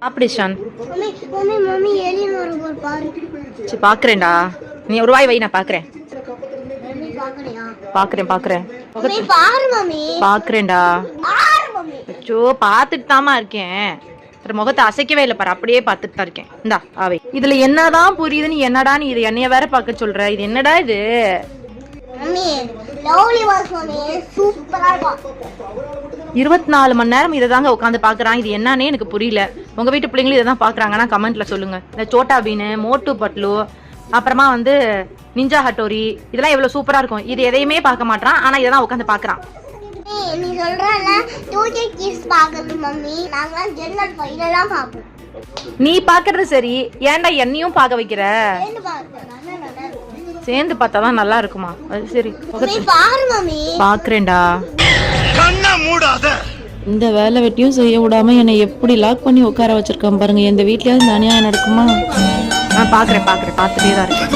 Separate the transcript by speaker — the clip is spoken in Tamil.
Speaker 1: அப்படி ஷான்.
Speaker 2: மம்மி மம்மி ஏலியன் ஒரு பாரு.
Speaker 1: சரி பாக்குறேன்டா. நீ ஒரு வாய் வை, நான் பாக்குறேன். பாக்குறேன் பாக்குறேன்.
Speaker 2: மம்மி பாரு மம்மி.
Speaker 1: பாக்குறேன்டா.
Speaker 2: பாரு மம்மி.
Speaker 1: அச்சோ பாத்துட்டு தாமா இருக்கேன். முகத்தை அசைக்கவே இல்லை பாரு, அப்படியே பார்த்துட்டு தான் இருக்கேன். இந்தா ஆவே. இதுல என்னதான் புரியுதுன்னு என்னடா நீ இது என்னைய வேற பார்க்க சொல்ற? இது என்னடா இது?
Speaker 2: மம்மி லவ்லி வாஸ் மம்மி சூப்பரா இருக்கு.
Speaker 1: 24 மணி நேரம் இதை தாங்க உட்காந்து பாக்குறான். இது என்னன்னே எனக்கு புரியல. உங்க வீட்டு பிள்ளைங்களும் இதை தான் பாக்குறாங்கன்னா கமெண்ட்ல சொல்லுங்க. இந்த சோட்டா பீனு, மோட்டு பட்லு, அப்புறமா வந்து நிஞ்சா ஹட்டோரி, இதெல்லாம் எவ்வளவு சூப்பரா இருக்கும். இது எதையுமே பார்க்க மாட்டான், ஆனா இதை தான் உட்காந்து பாக்குறான்.
Speaker 2: நீ சொல்றல 2K கிட்ஸ் பாக்குறது மம்மி, நாங்க ஜெனரல் ஃபைலெல்லாம் பாப்போம்.
Speaker 1: நீ பாக்குறது சரி, ஏன்டா என்னையும் பார்க்க வைக்கிற? சேர்ந்து பார்த்தாதான் நல்லா இருக்குமா? அது சரி
Speaker 2: பாரு மம்மி.
Speaker 1: பாக்குறேன்டா.
Speaker 3: கண்ண மூடாத.
Speaker 1: இந்த வேலை வெட்டியும் செய்ய விடாம என்னை எப்படி லாக் பண்ணி உட்கார வச்சிருக்கான் பாருங்க. எந்த வீட்லயாவது இந்த அநியாயம் நடக்குமா? நான் பாக்குறேன் பார்த்துட்டே தான் இருக்கேன்.